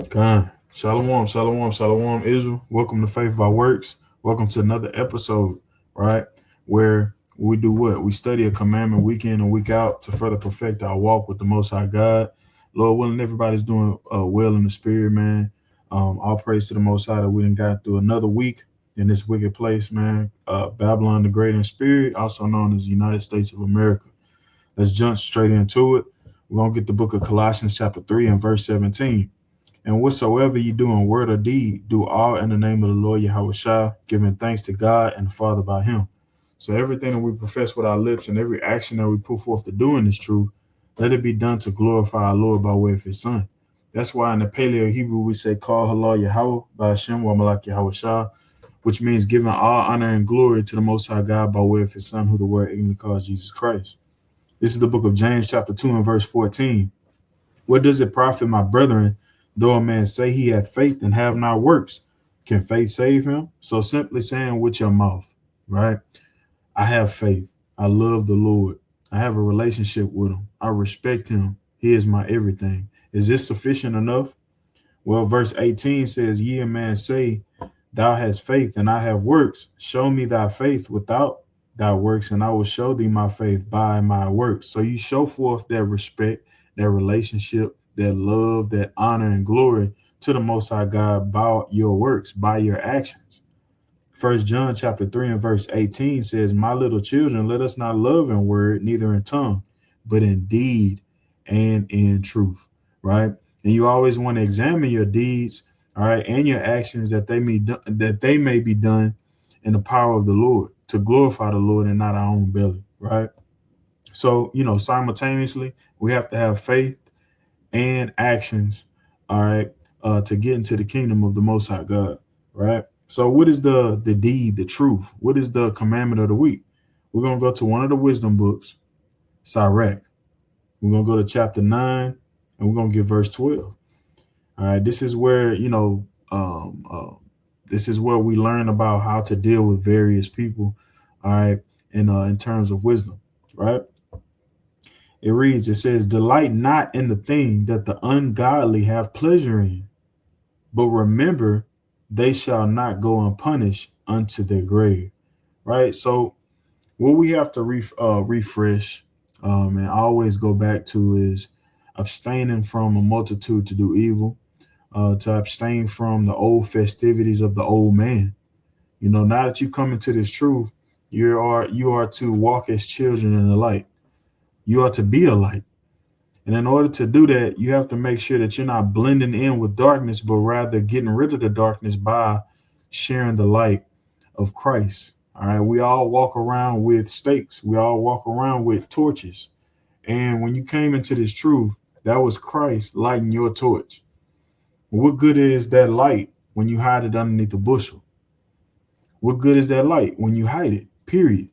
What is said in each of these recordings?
Khan. Shalom, shalom, shalom, Israel. Welcome to Faith by Works. Welcome to another episode, right? Where we do what? We study a commandment week in and week out to further perfect our walk with the Most High God. Lord willing, everybody's doing well in the spirit, man. All praise to the Most High that we done got through another week in this wicked place, man. Babylon the Great in spirit, also known as the United States of America. Let's jump straight into it. We're going to get the book of Colossians chapter 3 and verse 17. And whatsoever you do in word or deed, do all in the name of the Lord Yahweh Shah, giving thanks to God and the Father by him. So everything that we profess with our lips and every action that we put forth to do in this truth, let it be done to glorify our Lord by way of his son. That's why in the Paleo Hebrew we say, call Allah Yahweh by Hashem wa Malak Yahweh Shah, which means giving all honor and glory to the Most High God by way of his son, who the word ignorantly calls Jesus Christ. This is the book of James chapter 2 and verse 14. What does it profit, my brethren, though a man say he hath faith and have not works? Can faith save him? So simply saying with your mouth, right? I have faith. I love the Lord. I have a relationship with him. I respect him. He is my everything. Is this sufficient enough? Well, verse 18 says, ye a man say, thou hast faith and I have works. Show me thy faith without thy works, and I will show thee my faith by my works. So you show forth that respect, that relationship, that love, that honor and glory to the Most High God by your works, by your actions. First John chapter 3 and verse 18 says, my little children, let us not love in word, neither in tongue, but in deed and in truth, right? And you always want to examine your deeds, all right, and your actions that they may be done in the power of the Lord, to glorify the Lord and not our own belly, right? So, simultaneously, we have to have faith and actions, all right, to get into the kingdom of the Most High God, right? So what is the deed, the truth? What is the commandment of the week? We're going to go to one of the wisdom books, Sirach. We're going to go to chapter 9, and we're going to get verse 12. All right, this is where, this is where we learn about how to deal with various people, all right, in terms of wisdom, right? It reads, it says, delight not in the thing that the ungodly have pleasure in, but remember they shall not go unpunished unto their grave, right? So what we have to refresh and always go back to is abstaining from a multitude to do evil, to abstain from the old festivities of the old man. Now that you come into this truth, you are to walk as children in the light. You are to be a light. And in order to do that, you have to make sure that you're not blending in with darkness, but rather getting rid of the darkness by sharing the light of Christ. All right. We all walk around with stakes. We all walk around with torches. And when you came into this truth, that was Christ lighting your torch. What good is that light when you hide it underneath a bushel? What good is that light when you hide it, period?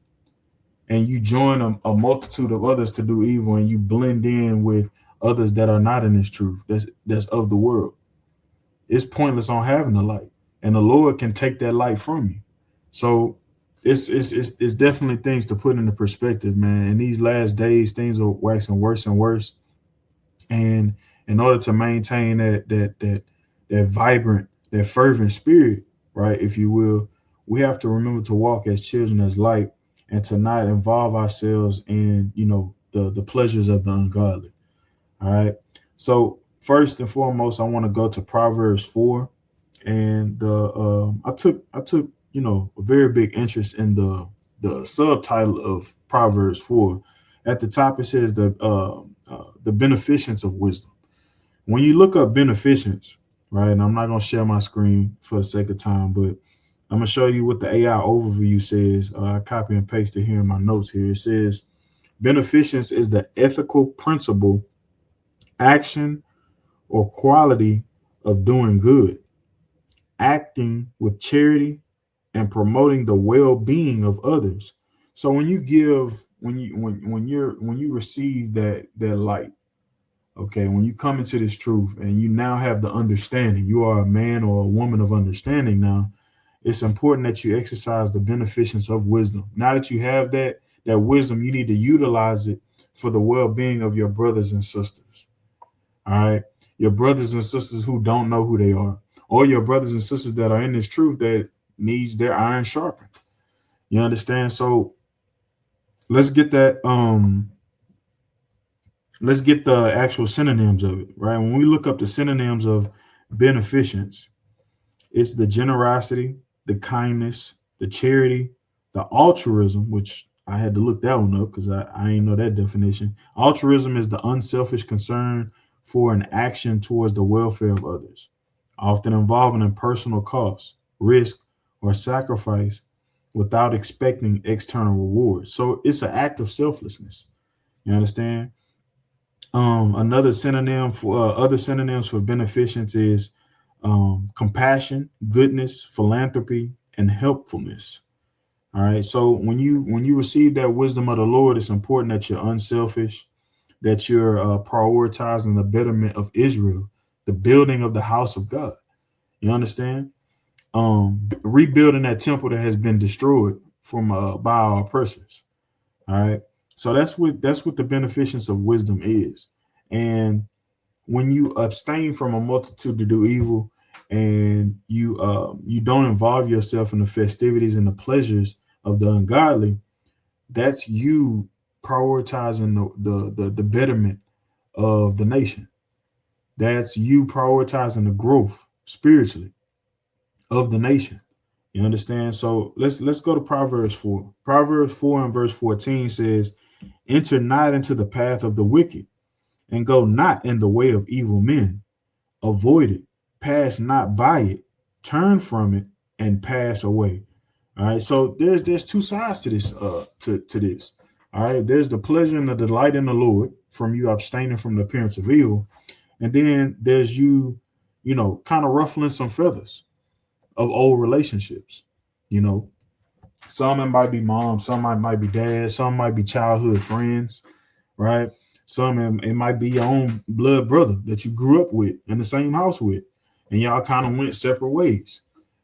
And you join a multitude of others to do evil, and you blend in with others that are not in this truth, that's of the world. It's pointless on having the light, and the Lord can take that light from you. So it's definitely things to put into perspective, man. In these last days, things are waxing worse and worse, and in order to maintain that vibrant, that fervent spirit, right, if you will, we have to remember to walk as children as light, and to not involve ourselves in, the pleasures of the ungodly. All right. So first and foremost, I want to go to Proverbs 4, and I took a very big interest in the subtitle of Proverbs 4. At the top, it says the beneficence of wisdom. When you look up beneficence, right, and I'm not going to share my screen for the sake of time, but I'm going to show you what the AI overview says. I copy and paste it here in my notes here. It says, beneficence is the ethical principle, action, or quality of doing good, acting with charity, and promoting the well-being of others. So when you give, when you receive that light, okay, when you come into this truth and you now have the understanding, you are a man or a woman of understanding now. It's important that you exercise the beneficence of wisdom. Now that you have that wisdom, you need to utilize it for the well-being of your brothers and sisters. All right. your brothers and sisters who don't know who they are, or your brothers and sisters that are in this truth that needs their iron sharpened. You understand? So let's get that. Let's get the actual synonyms of it, right? When we look up the synonyms of beneficence, it's the generosity, the kindness, the charity, the altruism, which I had to look that one up because I ain't know that definition. Altruism is the unselfish concern for an action towards the welfare of others, often involving a personal cost, risk, or sacrifice without expecting external rewards. So it's an act of selflessness. You understand? Another synonym for other synonyms for beneficence is compassion, goodness, philanthropy, and helpfulness. All right. So when you receive that wisdom of the Lord, it's important that you're unselfish, that you're prioritizing the betterment of Israel, the building of the house of God. You understand? Rebuilding that temple that has been destroyed from by our oppressors. All right. So that's what the beneficence of wisdom is. And when you abstain from a multitude to do evil, and you don't involve yourself in the festivities and the pleasures of the ungodly, that's you prioritizing the betterment of the nation. That's you prioritizing the growth spiritually of the nation. You understand? So let's go to Proverbs 4. Proverbs 4 and verse 14 says, enter not into the path of the wicked, and go not in the way of evil men. Avoid it, pass not by it, turn from it, and pass away. All right. So there's two sides to this, to this. All right. There's the pleasure and the delight in the Lord from you abstaining from the appearance of evil. And then there's you, kind of ruffling some feathers of old relationships. You know, some it might be mom, some might be dad, some might be childhood friends, right? Some it might be your own blood brother that you grew up with in the same house with, and y'all kind of went separate ways,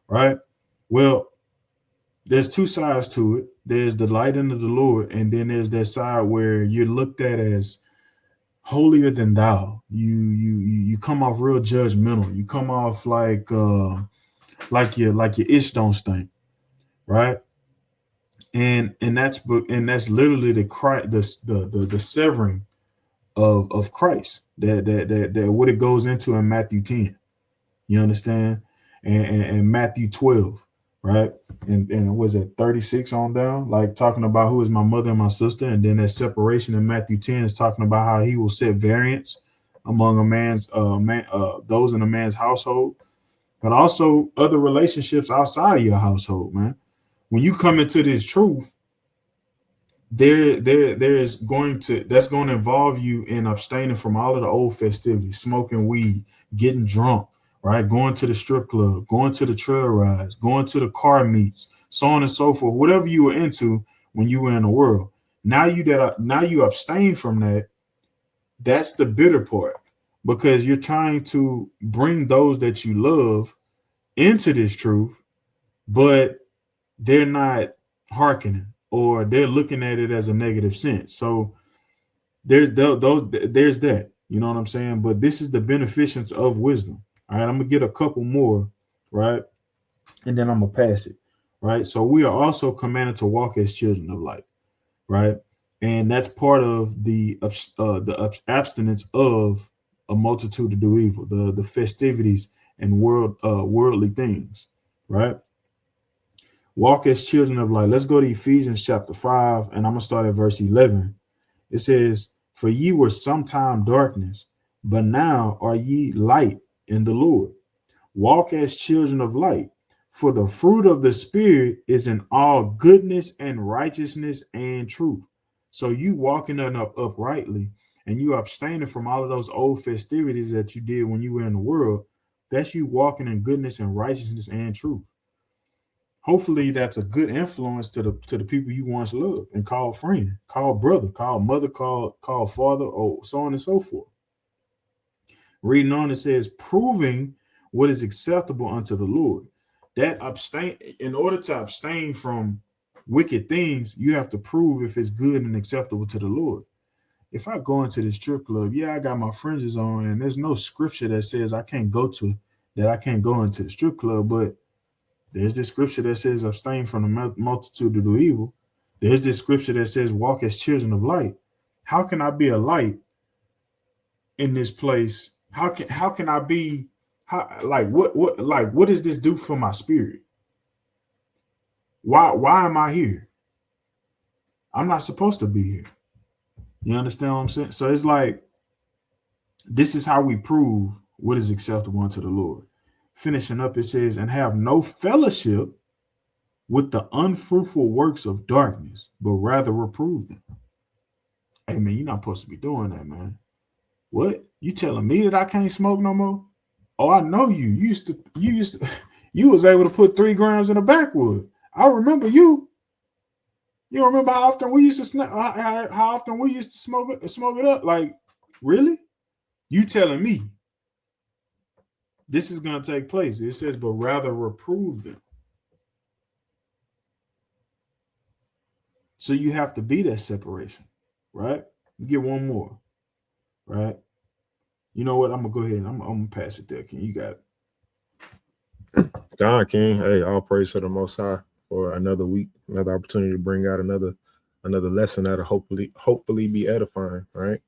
right? Well, there's two sides to it. There's the light into the Lord, and then there's that side where you're looked at as holier than thou. You come off real judgmental. You come off like your ish don't stink, right? And that's literally the severing of Christ that what it goes into in Matthew 10. You understand? And Matthew 12, right? And was it 36 on down? Like talking about who is my mother and my sister, and then that separation in Matthew 10 is talking about how he will set variance among a man's those in a man's household, but also other relationships outside of your household, man. When you come into this truth, there's going to that's going to involve you in abstaining from all of the old festivities, smoking weed, getting drunk, right? Going to the strip club, going to the trail rides, going to the car meets, so on and so forth. Whatever you were into when you were in the world. Now you abstain from that. That's the bitter part, because you're trying to bring those that you love into this truth, but they're not hearkening, or they're looking at it as a negative sense. So there's that. You know what I'm saying? But this is the beneficence of wisdom. All right, I'm gonna get a couple more, right, and then I'm gonna pass it. Right. So we are also commanded to walk as children of light, right, and that's part of the abstinence of a multitude to do evil, the festivities and worldly things, right. Walk as children of light. Let's go to Ephesians chapter 5, and I'm going to start at verse 11. It says, for ye were sometime darkness, but now are ye light in the Lord. Walk as children of light, for the fruit of the Spirit is in all goodness and righteousness and truth. So you walking uprightly, and you abstaining from all of those old festivities that you did when you were in the world. That's you walking in goodness and righteousness and truth. Hopefully that's a good influence to the people you once loved and called friend, called brother, called mother, called father, or so on and so forth. Reading on, it says, proving what is acceptable unto the Lord. That abstain, in order to abstain from wicked things, you have to prove if it's good and acceptable to the Lord. if I go into the strip club, yeah, I got my fringes on, and there's no scripture that says I can't go into the strip club, but there's this scripture that says abstain from the multitude of do evil. There's this scripture that says walk as children of light. How can I be a light in this place? How can I be what does this do for my spirit? Why am I here? I'm not supposed to be here. You understand what I'm saying? So it's like this is how we prove what is acceptable unto the Lord. Finishing up, it says, and have no fellowship with the unfruitful works of darkness, but rather reprove them. Hey man, you're not supposed to be doing that, man. What? You telling me that I can't smoke no more? Oh, I know you. You was able to put 3 grams in a backwood. I remember you. You remember how often we used to smoke it up? Like, really? You telling me this is gonna take place? It says, but rather reprove them. So you have to be that separation, right? Get one more, right? You know what? I'm gonna go ahead and I'm gonna pass it there. King, you got it. God, King. Hey, all praise to the Most High for another week, another opportunity to bring out another lesson that'll hopefully be edifying, right?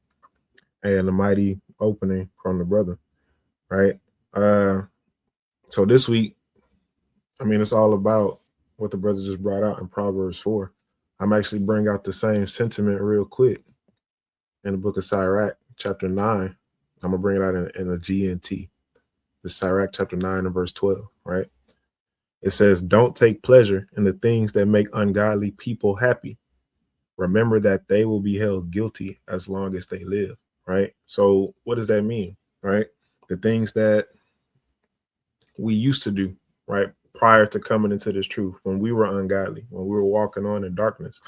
And a mighty opening from the brother, right? So this week, I mean, it's all about what the brother just brought out in Proverbs 4. I'm actually bring out the same sentiment real quick in the book of Sirach, chapter 9. I'm gonna bring it out in a GNT. The Sirach chapter 9 and verse 12, right? It says, don't take pleasure in the things that make ungodly people happy. Remember that they will be held guilty as long as they live, right? So what does that mean, right? The things that we used to do, right, prior to coming into this truth, when we were ungodly, when we were walking on in darkness,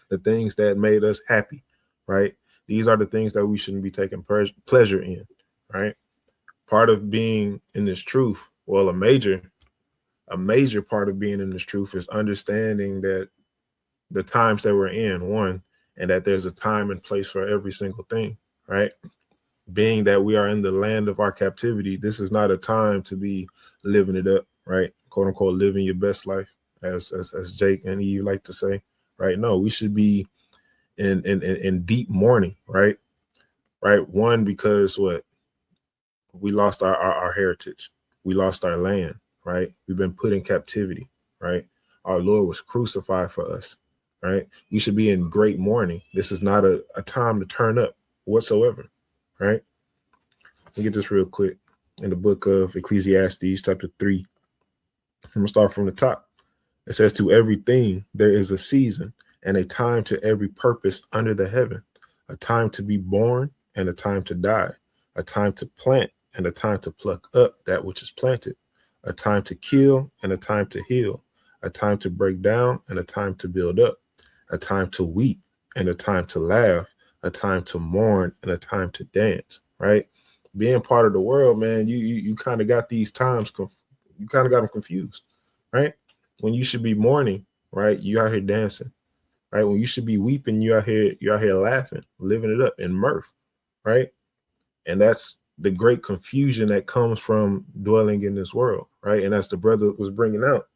the things that made us happy, right? These are the things that we shouldn't be taking pleasure in, right? Part of being in this truth, well, a major part of being in this truth is understanding that the times that we're in, one, and that there's a time and place for every single thing, right? Being that we are in the land of our captivity, this is not a time to be living it up, right? Quote unquote, living your best life, as Jake and Eve like to say, right? No, we should be in deep mourning, right? Right. One, because what? We lost our heritage. We lost our land, right? We've been put in captivity, right? Our Lord was crucified for us, right? We should be in great mourning. This is not a time to turn up whatsoever, right? Let me get this real quick. In the book of Ecclesiastes, chapter 3, I'm going to start from the top. It says, to everything there is a season and a time to every purpose under the heaven, a time to be born and a time to die, a time to plant and a time to pluck up that which is planted, a time to kill and a time to heal, a time to break down and a time to build up, a time to weep and a time to laugh, a time to mourn and a time to dance, right? Being part of the world, man, you kind of got these times, you kind of got them confused, right? When you should be mourning, right, you out here dancing, right? When you should be weeping, you out here laughing, living it up in mirth, right? And that's the great confusion that comes from dwelling in this world, right? And as the brother was bringing out,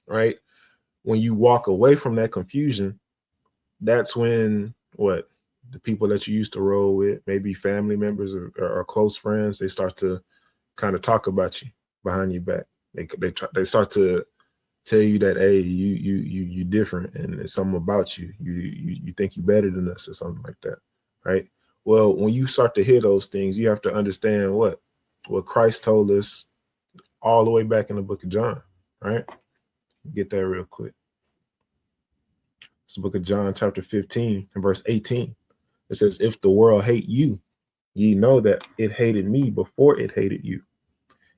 right, when you walk away from that confusion, that's when what? The people that you used to roll with, maybe family members or close friends, they start to kind of talk about you behind your back. They start to tell you that, hey, you different, and there's something about you. You think you better than us or something like that, right? Well, when you start to hear those things, you have to understand what Christ told us all the way back in the book of John, right? Get that real quick. It's the book of John, chapter 15 and verse 18. It says, if the world hate you, ye know that it hated me before it hated you.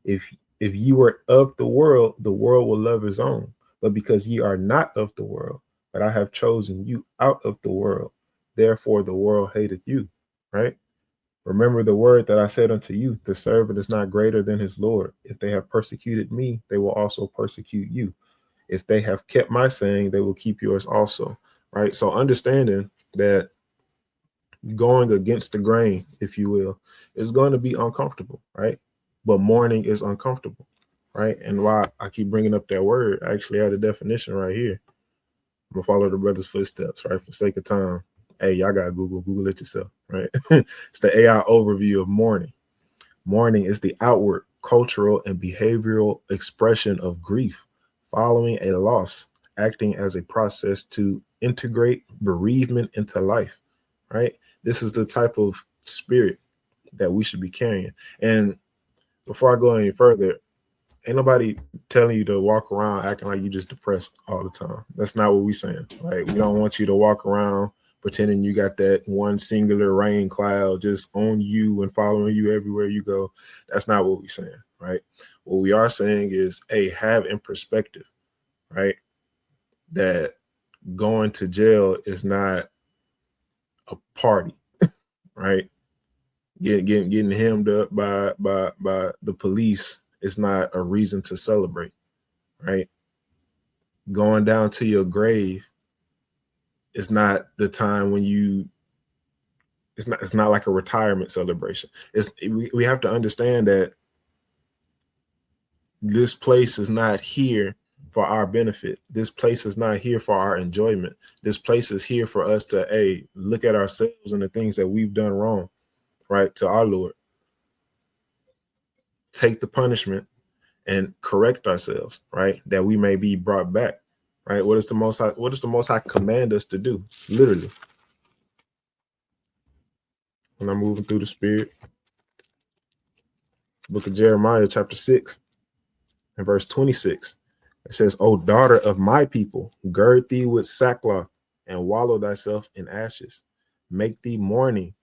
If ye were of the world will love his own. But because ye are not of the world, but I have chosen you out of the world, therefore the world hated you, right? Remember the word that I said unto you, the servant is not greater than his Lord. If they have persecuted me, they will also persecute you. If they have kept my saying, they will keep yours also, right? So understanding that going against the grain, if you will, is going to be uncomfortable, right? But mourning is uncomfortable, right? And why I keep bringing up that word, I actually had a definition right here. I'm gonna follow the brother's footsteps, right? For the sake of time. Hey, y'all got Google it yourself, right? It's the AI overview of mourning. Mourning is the outward, cultural, and behavioral expression of grief following a loss, acting as a process to integrate bereavement into life, right? This is the type of spirit that we should be carrying. And before I go any further, ain't nobody telling you to walk around acting like you just depressed all the time. That's not what we saying. Right? We don't want you to walk around pretending you got that one singular rain cloud just on you and following you everywhere you go. That's not what we saying, right? What we are saying is, hey, have in perspective, right? That going to jail is not a party, right? Getting hemmed up by the police is not a reason to celebrate, right? Going down to your grave is not the time when you it's not like a retirement celebration. We have to understand that this place is not here for our benefit. This place is not here for our enjoyment. This place is here for us to look at ourselves and the things that we've done wrong, right, to our Lord. Take the punishment and correct ourselves, right, that we may be brought back, right? What does the Most High command us to do? Literally, when I'm moving through the Spirit, book of Jeremiah, chapter 6, and verse 26. It says, "O daughter of my people, gird thee with sackcloth and wallow thyself in ashes. Make thee mourning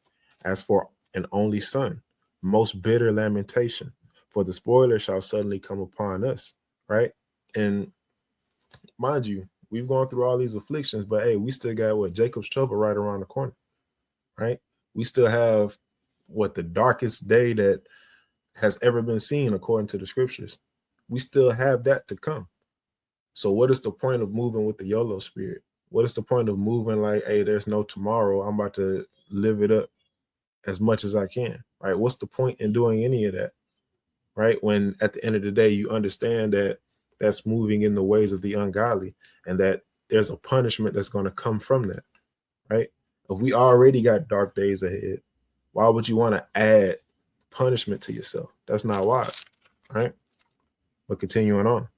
as for an only son, most bitter lamentation, for the spoiler shall suddenly come upon us." Right? And mind you, we've gone through all these afflictions, but hey, we still got what? Jacob's trouble right around the corner, right? We still have the darkest day that has ever been seen according to the scriptures. We still have that to come. So what is the point of moving with the YOLO spirit? What is the point of moving like, hey, there's no tomorrow, I'm about to live it up as much as I can, right? What's the point in doing any of that, right? When at the end of the day, you understand that that's moving in the ways of the ungodly and that there's a punishment that's going to come from that, right? If we already got dark days ahead, why would you want to add punishment to yourself? That's not wise, right? But continuing on.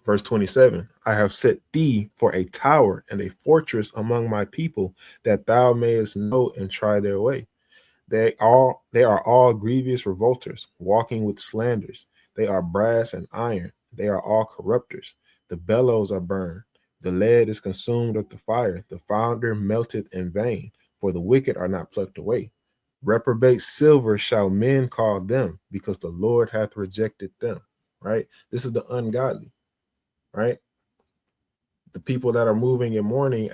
Verse 27, "I have set thee for a tower and a fortress among my people, that thou mayest know and try their way. They are all grievous revolters, walking with slanders. They are brass and iron. They are all corrupters. The bellows are burned. The lead is consumed of the fire. The founder melteth in vain, for the wicked are not plucked away. Reprobate silver shall men call them, because the Lord hath rejected them." Right? This is the ungodly, right? The people that are moving in mourning,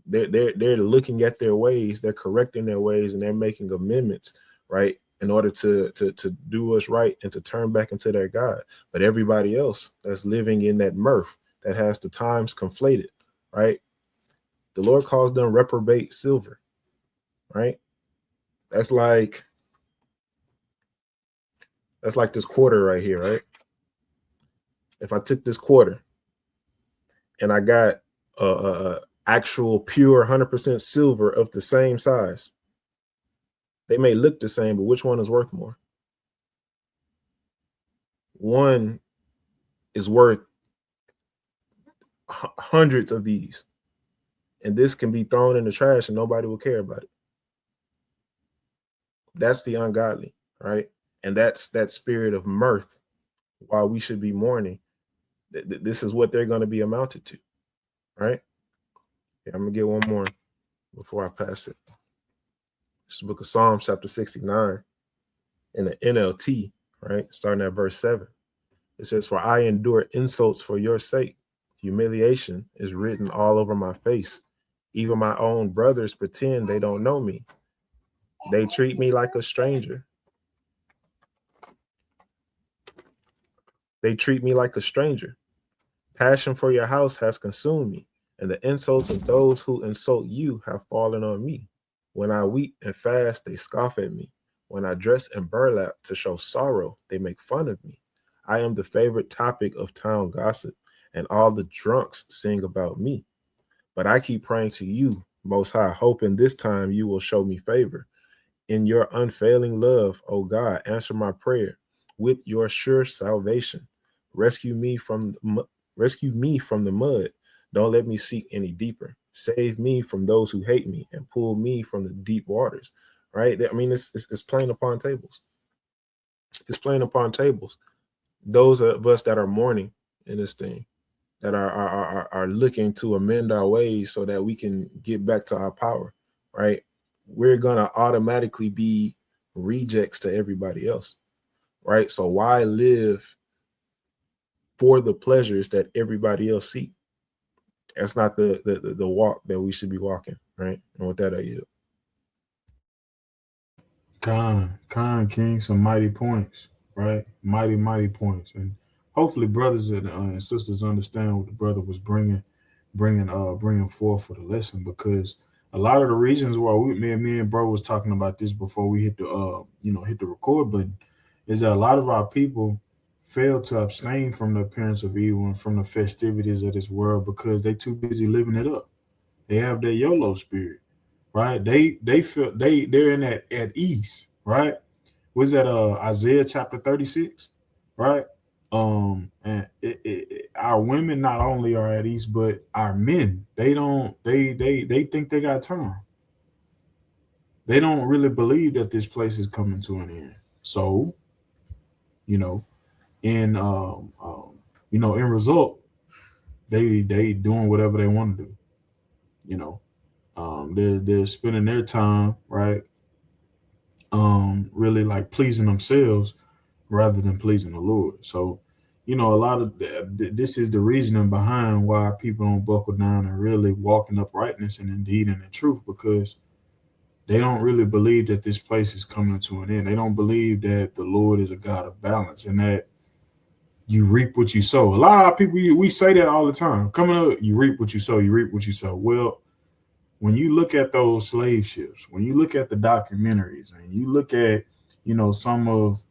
they're looking at their ways, they're correcting their ways, and they're making amendments, right, in order to do what's right and to turn back into their God. But everybody else that's living in that mirth, that has the times conflated, right, the Lord calls them reprobate silver, right? That's like this quarter right here, right? If I took this quarter and I got actual pure 100% silver of the same size, they may look the same, but which one is worth more? One is worth hundreds of these, and this can be thrown in the trash and nobody will care about it. That's the ungodly, right? And that's that spirit of mirth. While we should be mourning, this is what they're going to be amounted to, right? Yeah, I'm gonna get one more before I pass it. This is the book of Psalms, chapter 69, in the NLT, right? Starting at verse 7. It says, "For I endure insults for your sake. Humiliation is written all over my face. Even my own brothers pretend they don't know me. They treat me like a stranger. They treat me like a stranger. Passion for your house has consumed me, and the insults of those who insult you have fallen on me." When I weep and fast, they scoff at me. When I dress in burlap to show sorrow, they make fun of me. I am the favorite topic of town gossip, and all the drunks sing about me. But I keep praying to you, Most High, hoping this time you will show me favor. In your unfailing love, O God, answer my prayer with your sure salvation. Rescue me from rescue me from the mud. Don't let me sink any deeper. Save me from those who hate me and pull me from the deep waters. Right? I mean, it's playing upon tables. It's playing upon tables. Those of us that are mourning in this thing, that are looking to amend our ways so that we can get back to our power, right? We're gonna automatically be rejects to everybody else, right? So why live for the pleasures that everybody else seek? That's not the walk that we should be walking, right? And with that, I yield. King, some mighty points, right? Mighty points, and hopefully, brothers and sisters understand what the brother was bringing forth for the lesson, because a lot of the reasons why me and bro was talking about this before we hit the hit the record button is that a lot of our people fail to abstain from the appearance of evil and from the festivities of this world because they too busy living it up. They have that YOLO spirit, right? They feel they're in that at ease, right? Was that Isaiah chapter 36, right? And our women not only are at ease, but our men, they don't they think they got time. They don't really believe that this place is coming to an end. So, you know, in in result, they doing whatever they want to do. You know, they're spending their time, right, really like pleasing themselves rather than pleasing the Lord. So, a lot of this is the reasoning behind why people don't buckle down and really walk in uprightness and indeed in the truth, because they don't really believe that this place is coming to an end. They don't believe that the Lord is a God of balance and that you reap what you sow. A lot of people, we say that all the time. Coming up, you reap what you sow. You reap what you sow. Well, when you look at those slave ships, when you look at the documentaries, and you look at, some of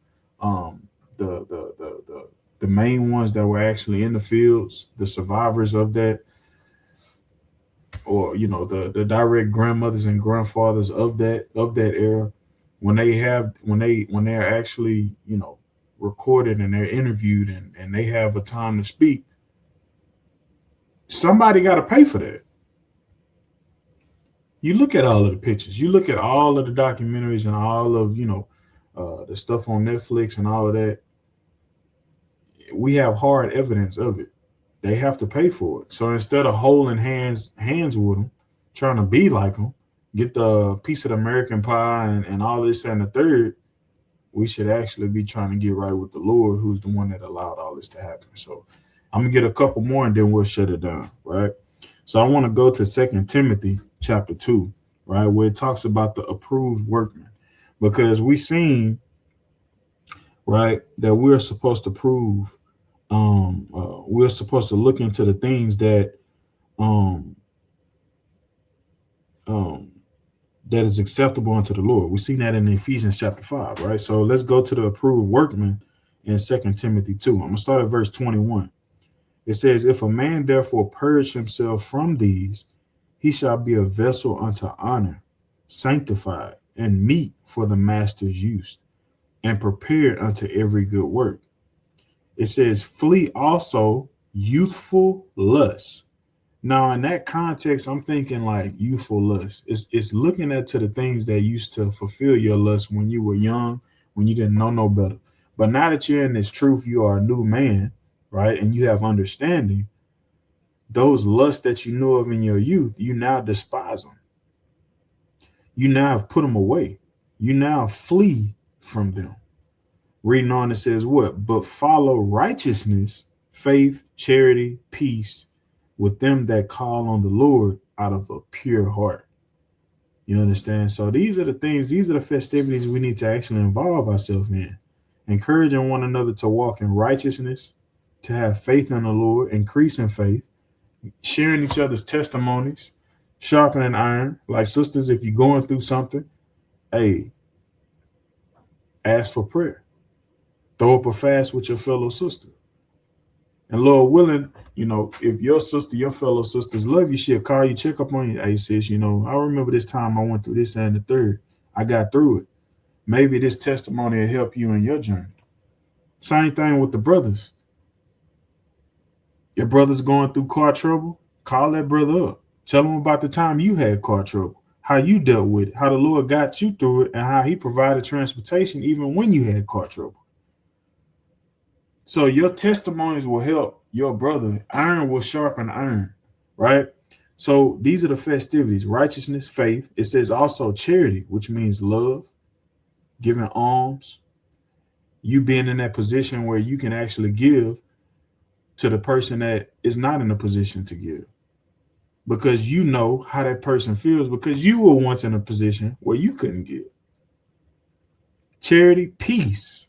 um, the main ones that were actually in the fields, the survivors of that, or the direct grandmothers and grandfathers of that era, when they're actually recorded and they're interviewed and they have a time to speak, somebody got to pay for that. You look at all of the pictures, you look at all of the documentaries and all of the stuff on Netflix and all of that. We have hard evidence of it. They have to pay for it. So instead of holding hands with them, trying to be like them, get the piece of the American pie and all this and the third, we should actually be trying to get right with the Lord, who's the one that allowed all this to happen. So I'm gonna get a couple more and then we'll shut it down, right? So I want to go to 2 Timothy chapter 2, right, where it talks about the approved workman, because we seen, right, that we're supposed to prove, we're supposed to look into the things um, um, that is acceptable unto the Lord. We see that in Ephesians chapter 5, right? So let's go to the approved workman in 2 Timothy 2. I'm going to start at verse 21. It says, if a man therefore purge himself from these, he shall be a vessel unto honor, sanctified, and meet for the master's use, and prepared unto every good work. It says, flee also youthful lusts. Now, in that context, I'm thinking like youthful lust. It's looking at to the things that used to fulfill your lust when you were young, when you didn't know no better. But now that you're in this truth, you are a new man, right? And you have understanding. Those lusts that you knew of in your youth, you now despise them. You now have put them away. You now flee from them. Reading on, it says what? But follow righteousness, faith, charity, peace with them that call on the Lord out of a pure heart. You understand? So these are the things, these are the festivities we need to actually involve ourselves in. Encouraging one another to walk in righteousness, to have faith in the Lord, increase in faith, sharing each other's testimonies, Sharpening iron. Like sisters, if you're going through something, hey, ask for prayer. Throw up a fast with your fellow sister. And Lord willing, if your sister, your fellow sisters love you, she'll call you, check up on you. Hey, sis, I remember this time I went through this and the third. I got through it. Maybe this testimony will help you in your journey. Same thing with the brothers. Your brother's going through car trouble, call that brother up. Tell him about the time you had car trouble, how you dealt with it, how the Lord got you through it, and how he provided transportation even when you had car trouble. So your testimonies will help your brother. Iron will sharpen iron, right? So these are the festivities: righteousness, faith. It says also charity, which means love, giving alms, you being in that position where you can actually give to the person that is not in a position to give, because you know how that person feels, because you were once in a position where you couldn't give. Charity, peace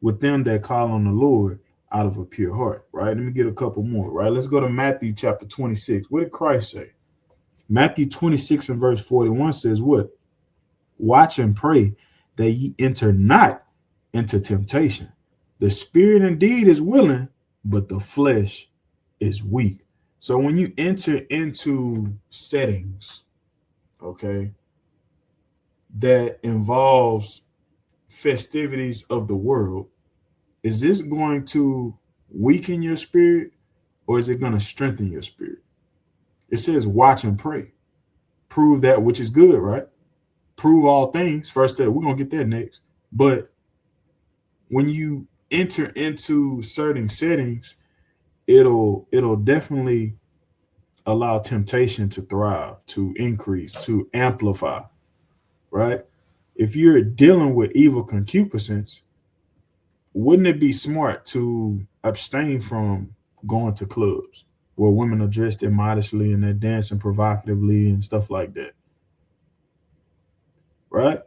with them that call on the Lord out of a pure heart, right? Let me get a couple more, right? Let's go to Matthew chapter 26. What did Christ say? Matthew 26 and verse 41 says what? Watch and pray that ye enter not into temptation. The spirit indeed is willing, but the flesh is weak. So when you enter into settings, okay, that involves festivities of the world, is this going to weaken your spirit or is it going to strengthen your spirit? It says watch and pray. Prove that which is good, right? Prove all things. First step, we're going to get there next. But when you enter into certain settings, it'll definitely allow temptation to thrive, to increase, to amplify, right? If you're dealing with evil concupiscence, wouldn't it be smart to abstain from going to clubs where women are dressed immodestly and they're dancing provocatively and stuff like that, right?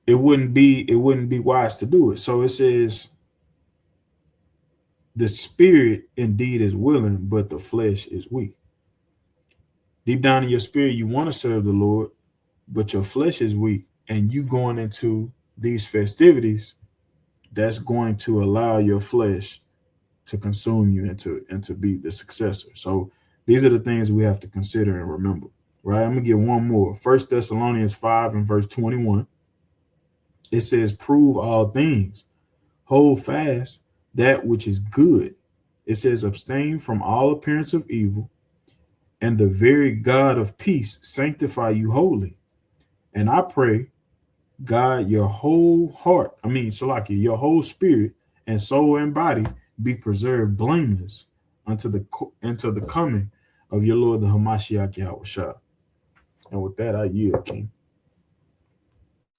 It wouldn't be wise to do it. So it says the spirit indeed is willing, but the flesh is weak. Deep down in your spirit, you want to serve the Lord, but your flesh is weak, and you going into these festivities, that's going to allow your flesh to consume you and to be the successor. So these are the things we have to consider and remember. Right? I'm gonna get one more. First Thessalonians 5 and verse 21. It says, prove all things, hold fast that which is good. It says, abstain from all appearance of evil, and the very God of peace sanctify you wholly. And I pray, God, your whole heart, Salaki, your whole spirit and soul and body be preserved blameless unto the coming of your Lord the Hamashiach Yahushua. And with that, I yield, King.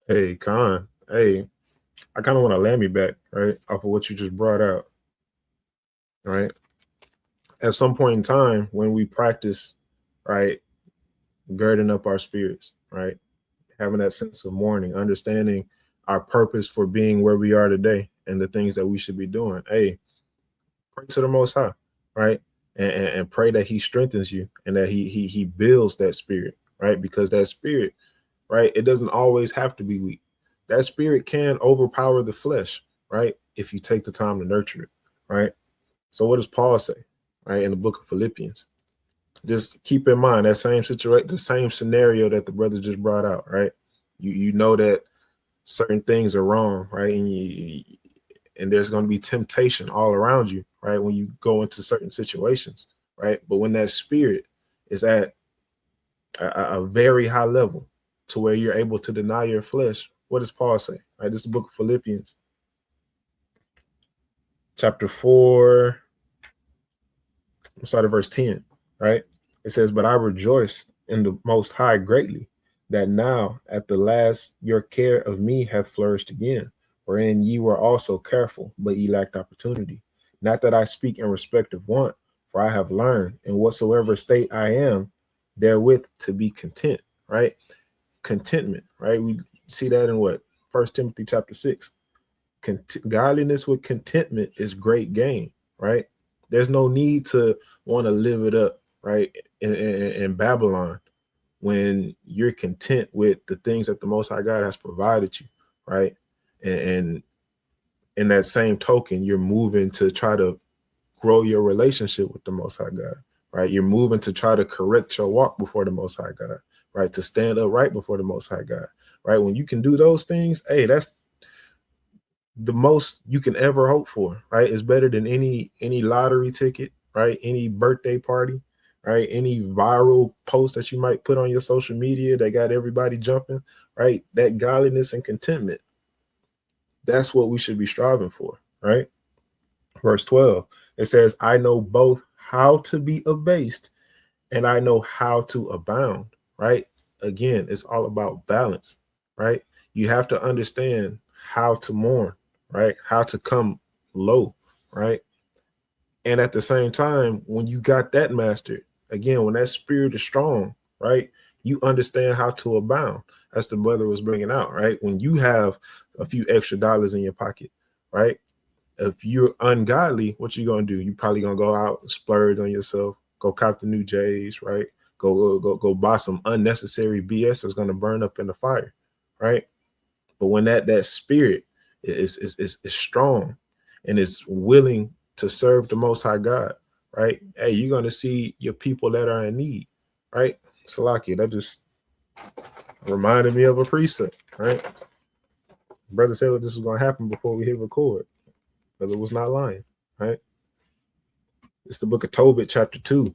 Hey, Khan. Hey, I kind of want to land me back, right, off of what you just brought out, right? At some point in time, when we practice, right, girding up our spirits, right, having that sense of mourning, understanding our purpose for being where we are today and the things that we should be doing. Hey, pray to the Most High, right, and pray that He strengthens you and that He builds that spirit, right, because that spirit, right, it doesn't always have to be weak. That spirit can overpower the flesh, right, if you take the time to nurture it, right. So what does Paul say, right, in the book of Philippians? Just keep in mind that same situation, the same scenario that the brother just brought out, right? You know that certain things are wrong, right? And there's going to be temptation all around you, right? When you go into certain situations, right? But when that spirit is at a very high level to where you're able to deny your flesh, what does Paul say? Right? This is the book of Philippians, chapter 4. I'm starting at verse 10, right? It says, but I rejoice in the Most High greatly, that now at the last your care of me hath flourished again, wherein ye were also careful, but ye lacked opportunity. Not that I speak in respect of want, for I have learned in whatsoever state I am, therewith to be content, right? Contentment, right? We see that in what? 1 Timothy chapter 6. Godliness with contentment is great gain, right? There's no need to want to live it up, right, in Babylon, when you're content with the things that the Most High God has provided you, right? And in that same token, you're moving to try to grow your relationship with the Most High God, right? You're moving to try to correct your walk before the Most High God, right? To stand upright before the Most High God, right? When you can do those things, hey, that's the most you can ever hope for, right? It's better than any lottery ticket, right? Any birthday party, right? Any viral post that you might put on your social media that got everybody jumping, right? That godliness and contentment, that's what we should be striving for, right? Verse 12, it says, I know both how to be abased and I know how to abound, right? Again, it's all about balance, right? You have to understand how to mourn, right? How to come low, right? And at the same time, when you got that mastered, again, when that spirit is strong, right? You understand how to abound, as the brother was bringing out, right? When you have a few extra dollars in your pocket, right? If you're ungodly, what you gonna do? You probably gonna go out and splurge on yourself, go cop the new J's, right? Go buy some unnecessary BS that's gonna burn up in the fire, right? But when that spirit is strong and is willing to serve the Most High God, right? Hey, you're gonna see your people that are in need, right? Salaki, that just reminded me of a precept, right? Brother said this was gonna happen before we hit record. Brother was not lying, right? It's the book of Tobit, chapter 2.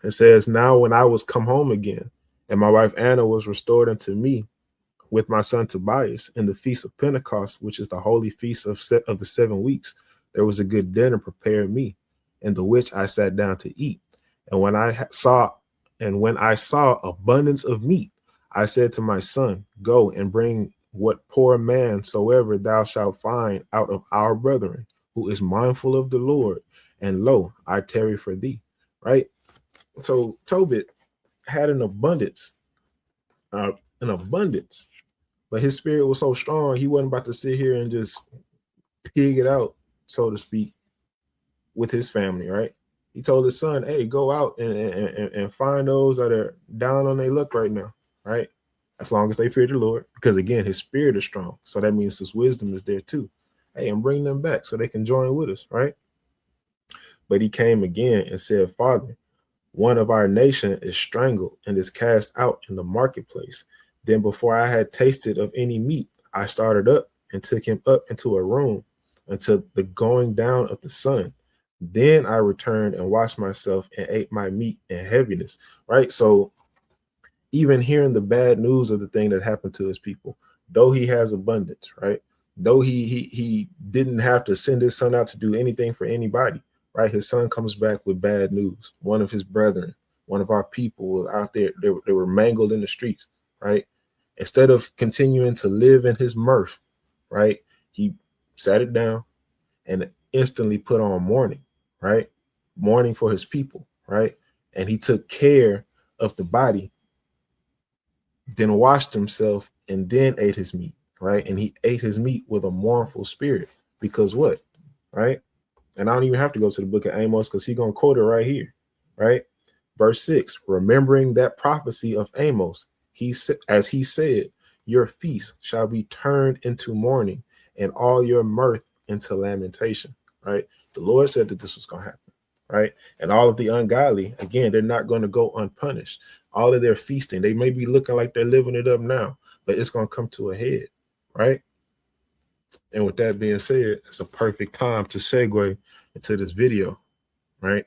It says, now when I was come home again, and my wife Anna was restored unto me with my son Tobias in the feast of Pentecost, which is the holy feast of the 7 weeks, there was a good dinner prepared me, in the which I sat down to eat. And when I saw abundance of meat, I said to my son, go and bring what poor man soever thou shalt find out of our brethren, who is mindful of the Lord, and lo, I tarry for thee. Right? So Tobit had an abundance, but his spirit was so strong, he wasn't about to sit here and just pig it out, so to speak, with his family, right? He told his son, hey, go out and find those that are down on their luck right now, right? As long as they fear the Lord, because again, his spirit is strong. So that means his wisdom is there too. Hey, and bring them back so they can join with us, right? But he came again and said, Father, one of our nation is strangled and is cast out in the marketplace. Then before I had tasted of any meat, I started up and took him up into a room until the going down of the sun. Then I returned and washed myself and ate my meat in heaviness, right? So even hearing the bad news of the thing that happened to his people, though he has abundance, right? Though he didn't have to send his son out to do anything for anybody, right? His son comes back with bad news. One of his brethren, one of our people was out there. They were mangled in the streets, right? Instead of continuing to live in his mirth, right? He sat it down and instantly put on mourning, right? Mourning for his people, right? And he took care of the body, then washed himself, and then ate his meat, right? And he ate his meat with a mournful spirit because what, right? And I don't even have to go to the book of Amos because he's going to quote it right here, right? Verse 6, remembering that prophecy of Amos, as he said, your feast shall be turned into mourning and all your mirth into lamentation, right? The Lord said that this was going to happen, right? And all of the ungodly, again, they're not going to go unpunished. All of their feasting, they may be looking like they're living it up now, but it's going to come to a head, right? And with that being said, it's a perfect time to segue into this video, right?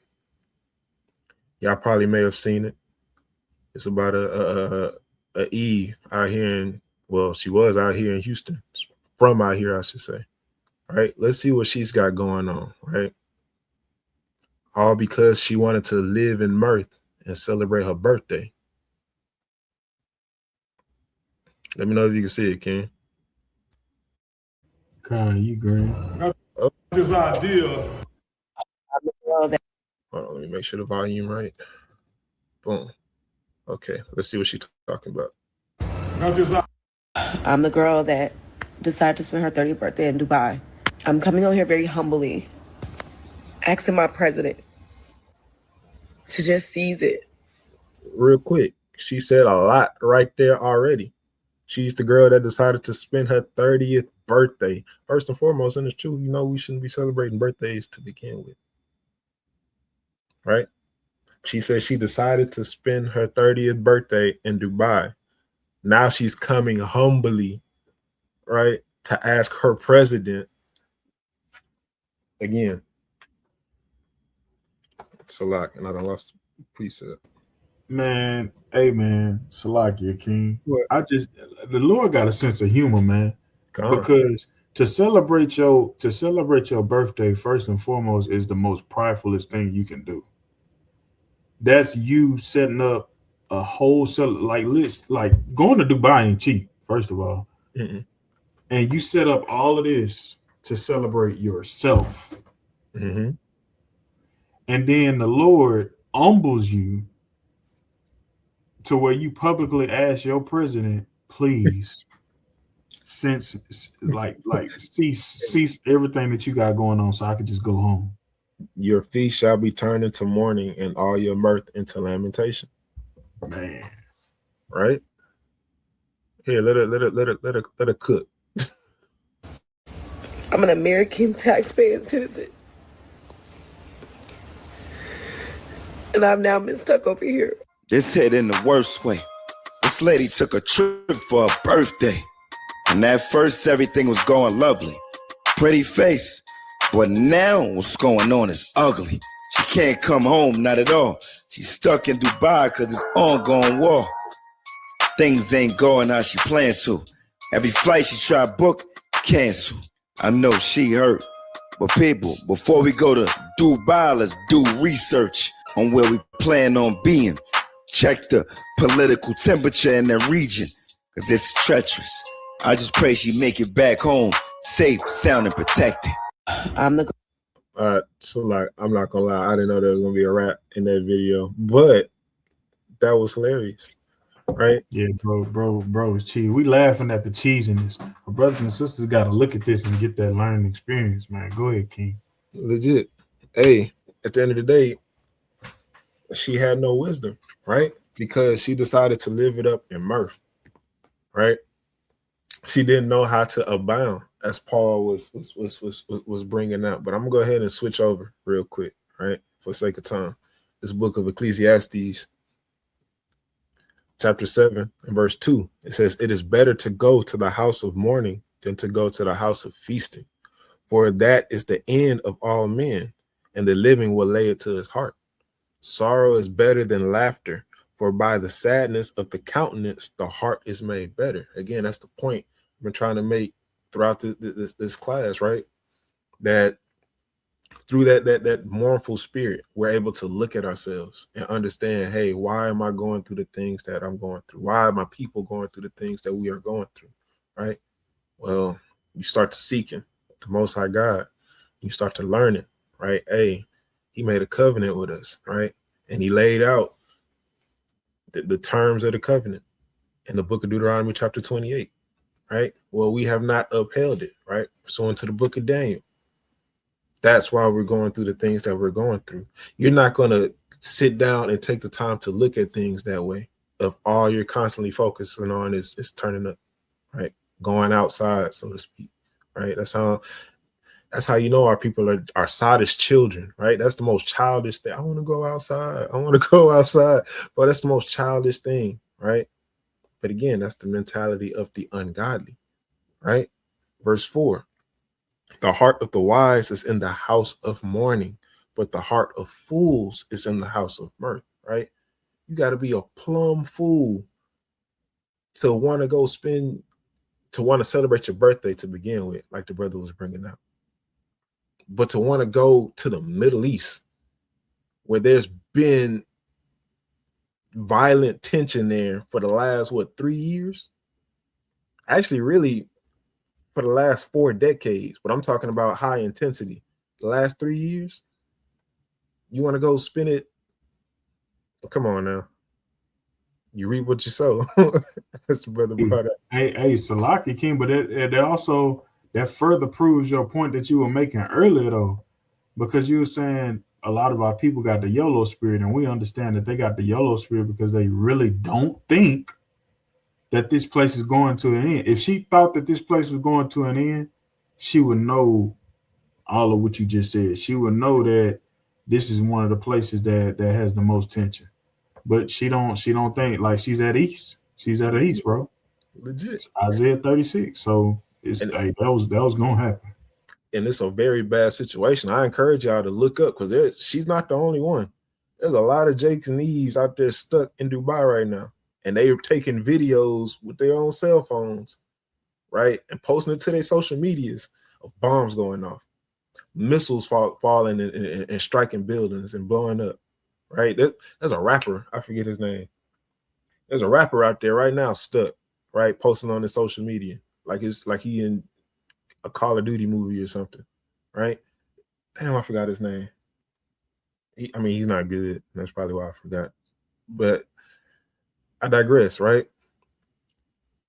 Y'all probably may have seen it. It's about a Eve out here in, well, she was out here in Houston, from out here, I should say. Right? Let's see what she's got going on, right? All because she wanted to live in mirth and celebrate her birthday. Let me know if you can see it, Ken. Khan, you green. Oh. This idea. Hold on, let me make sure the volume right. Boom. Okay, let's see what she's talking about. I'm the girl that decided to spend her 30th birthday in Dubai. I'm coming on here very humbly, asking my president to just seize it. Real quick, She said a lot right there already. She's the girl that decided to spend her 30th birthday. First and foremost, and it's true, we shouldn't be celebrating birthdays to begin with, right? She said she decided to spend her 30th birthday in Dubai. Now she's coming humbly, right, to ask her president again. It's a lot, and I done lost the precept. Man, hey man, Salakia King. What? The Lord got a sense of humor, man. Gone. Because to celebrate your birthday, first and foremost, is the most pridefulest thing you can do. That's you setting up a whole list. Like going to Dubai ain't cheap, first of all. Mm-mm. And you set up all of this to celebrate yourself. Mm-hmm. And then the Lord humbles you to where you publicly ask your president, please, cease everything that you got going on so I could just go home. Your feast shall be turned into mourning, and all your mirth into lamentation. Man. Right? Here, let her cook. I'm an American taxpaying citizen. And I've now been stuck over here. This hit in the worst way. This lady took a trip for her birthday. And at first, everything was going lovely. Pretty face. But now what's going on is ugly. She can't come home, not at all. She's stuck in Dubai because it's ongoing war. Things ain't going how she planned to. Every flight she tried book, cancel. I know she hurt. But people, before we go to Dubai, let's do research on where we plan on being. Check the political temperature in that region, because it's treacherous. I just pray she make it back home, safe, sound, and protected. All right, so like, I'm not gonna lie, I didn't know there was gonna be a rap in that video, but that was hilarious, right? Yeah, bro, it's cheese. We laughing at the cheesiness. Our brothers and sisters got to look at this and get that learning experience, man. Go ahead, King. Legit. Hey, at the end of the day, she had no wisdom, right? Because she decided to live it up in mirth, right? She didn't know how to abound, as Paul was bringing out. But I'm gonna go ahead and switch over real quick, right? For sake of time, this book of Ecclesiastes, chapter 7 and verse 2, it says, "It is better to go to the house of mourning than to go to the house of feasting, for that is the end of all men, and the living will lay it to his heart. Sorrow is better than laughter, for by the sadness of the countenance, the heart is made better." Again, that's the point I've been trying to make throughout this class, right? That through that mournful spirit, we're able to look at ourselves and understand, hey, why am I going through the things that I'm going through? Why are my people going through the things that we are going through, right? Well, you start to seeking the Most High God. You start to learn it, right? Hey, he made a covenant with us, right? And he laid out the terms of the covenant in the book of Deuteronomy chapter 28, right? Well, we have not upheld it, right? Pursuant to the book of Daniel. That's why we're going through the things that we're going through. You're not going to sit down and take the time to look at things that way. If all you're constantly focusing on is turning up, right? Going outside, so to speak, right? That's how you know our people are sottish children, right? That's the most childish thing. I want to go outside. I want to go outside. But that's the most childish thing, right? But again, that's the mentality of the ungodly, right? Verse 4, the heart of the wise is in the house of mourning, but the heart of fools is in the house of mirth, right? You got to be a plumb fool to want to celebrate your birthday to begin with, like the brother was bringing out. But to want to go to the Middle East, where there's been violent tension there for the last, 3 years? Actually, really, for the last 4 decades. But I'm talking about high intensity. The last 3 years? You want to go spend it? Come on now. You reap what you sow. That's the brother brought up. Hey, Salaki King, but it also that further proves your point that you were making earlier, though, because you were saying a lot of our people got the YOLO spirit, and we understand that they got the YOLO spirit because they really don't think that this place is going to an end. If she thought that this place was going to an end, she would know all of what you just said. She would know that this is one of the places that has the most tension. But she don't think like she's at east. She's at east, bro. Legit. It's Isaiah 36. So it's hey, that was gonna happen. And it's a very bad situation. I encourage y'all to look up because she's not the only one. There's a lot of Jakes and Eves out there stuck in Dubai right now. And they are taking videos with their own cell phones, right? And posting it to their social medias of bombs going off, missiles falling and striking buildings and blowing up, right? There's a rapper. I forget his name. There's a rapper out there right now stuck, right? Posting on his social media. Like it's like he in a Call of Duty movie or something, right? Damn, I forgot his name. He's not good. That's probably why I forgot. But I digress, right?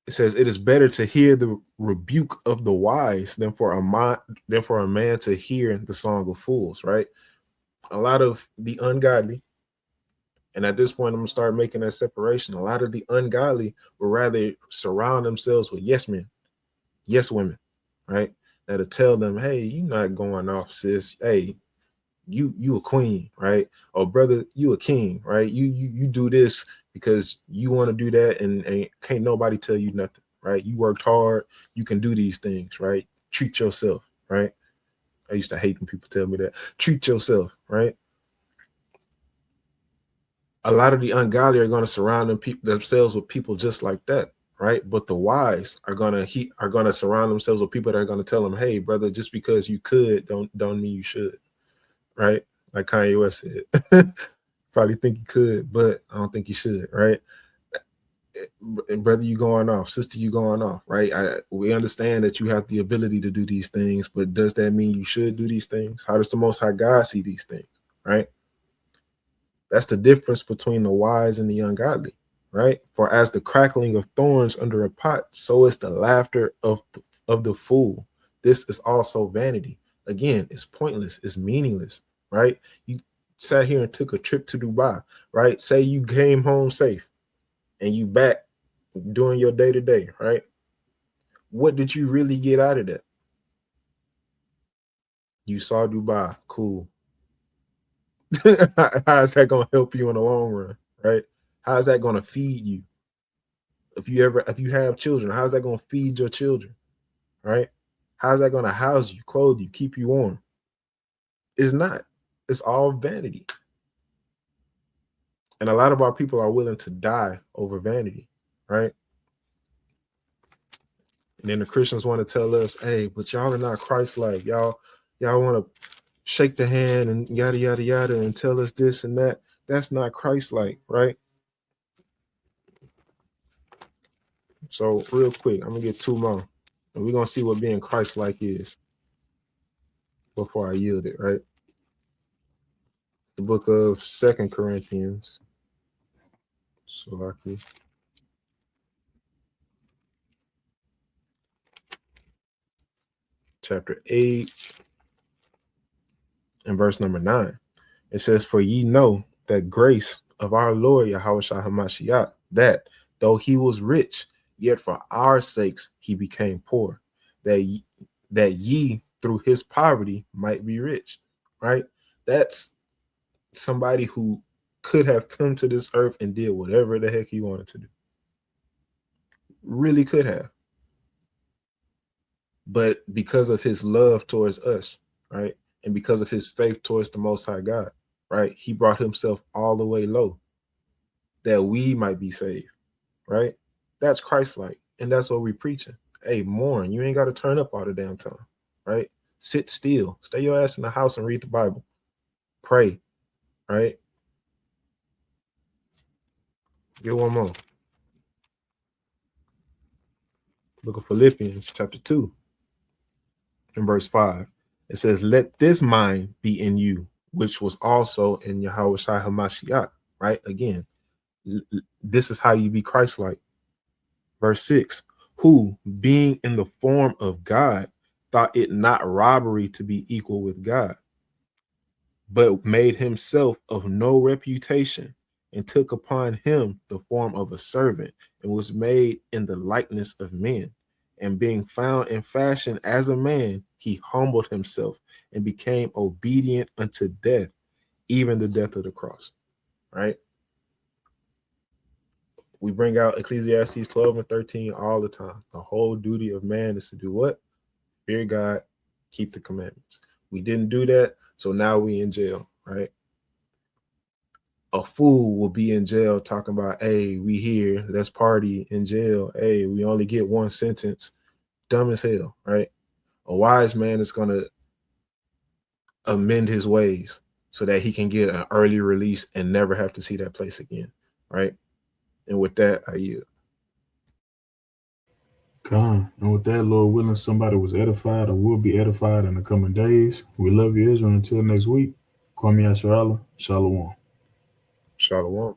It says it is better to hear the rebuke of the wise than for a man to hear the song of fools, right? A lot of the ungodly, and at this point, I'm gonna start making that separation. A lot of the ungodly will rather surround themselves with yes men, yes women, right? That'll tell them, hey, you're not going off, sis. Hey, you a queen, right? Or brother, you a king, right? You do this because you want to do that, and can't nobody tell you nothing, right? You worked hard, you can do these things, right? Treat yourself, right? I used to hate when people tell me that. Treat yourself, right? A lot of the ungodly are going to surround themselves with people just like that, right? But the wise are going to surround themselves with people that are going to tell them, hey, brother, just because you could don't mean you should, right? Like Kanye West said. Probably think you could, but I don't think you should, right? And brother, you going off, sister, you going off, right? We understand that you have the ability to do these things, but does that mean you should do these things? How does the Most High God see these things, right? That's the difference between the wise and the ungodly, right? For as the crackling of thorns under a pot, so is the laughter of the fool. This is also vanity. Again, it's pointless, it's meaningless, right? You sat here and took a trip to Dubai, right? Say you came home safe and you back doing your day-to-day, right? What did you really get out of that? You saw Dubai, cool. How is that going to help you in the long run, right? How is that going to feed you? If you have children, how's that going to feed your children, right? How's that going to house you, clothe you, keep you warm? It's not. It's all vanity. And a lot of our people are willing to die over vanity, right? And then the Christians want to tell us, hey, but y'all are not Christ-like. Y'all want to shake the hand and yada, yada, yada, and tell us this and that. That's not Christ-like, right? So real quick, I'm going to get two more. And we're going to see what being Christ-like is before I yield it, right? The book of 2 Corinthians. Chapter 8 and verse number 9. It says, for ye know that grace of our Lord Yahushua HaMashiach, that though he was rich, yet for our sakes he became poor, that ye through his poverty might be rich, right? That's somebody who could have come to this earth and did whatever the heck he wanted to do. Really could have. But because of his love towards us, right? And because of his faith towards the Most High God, right? He brought himself all the way low that we might be saved, right? That's Christ-like. And that's what we're preaching. Hey, mourn. You ain't got to turn up all the damn time, right? Sit still. Stay your ass in the house and read the Bible. Pray, right? Get one more. Book of Philippians, chapter 2, and verse 5. It says, let this mind be in you, which was also in Yahushua HaMashiach, right? Again, this is how you be Christ-like. Verse 6, who, being in the form of God, thought it not robbery to be equal with God, but made himself of no reputation, and took upon him the form of a servant, and was made in the likeness of men. And being found in fashion as a man, he humbled himself and became obedient unto death, even the death of the cross. Right? We bring out Ecclesiastes 12 and 13 all the time. The whole duty of man is to do what? Fear God, keep the commandments. We didn't do that, so now we in jail, right? A fool will be in jail talking about, hey, we here, let's party in jail. Hey, we only get one sentence. Dumb as hell, right? A wise man is going to amend his ways so that he can get an early release and never have to see that place again, right? And with that, I yield. Con. And with that, Lord willing, somebody was edified or will be edified in the coming days. We love you, Israel. Until next week, Kwame Asharala, Shalom. Shalom.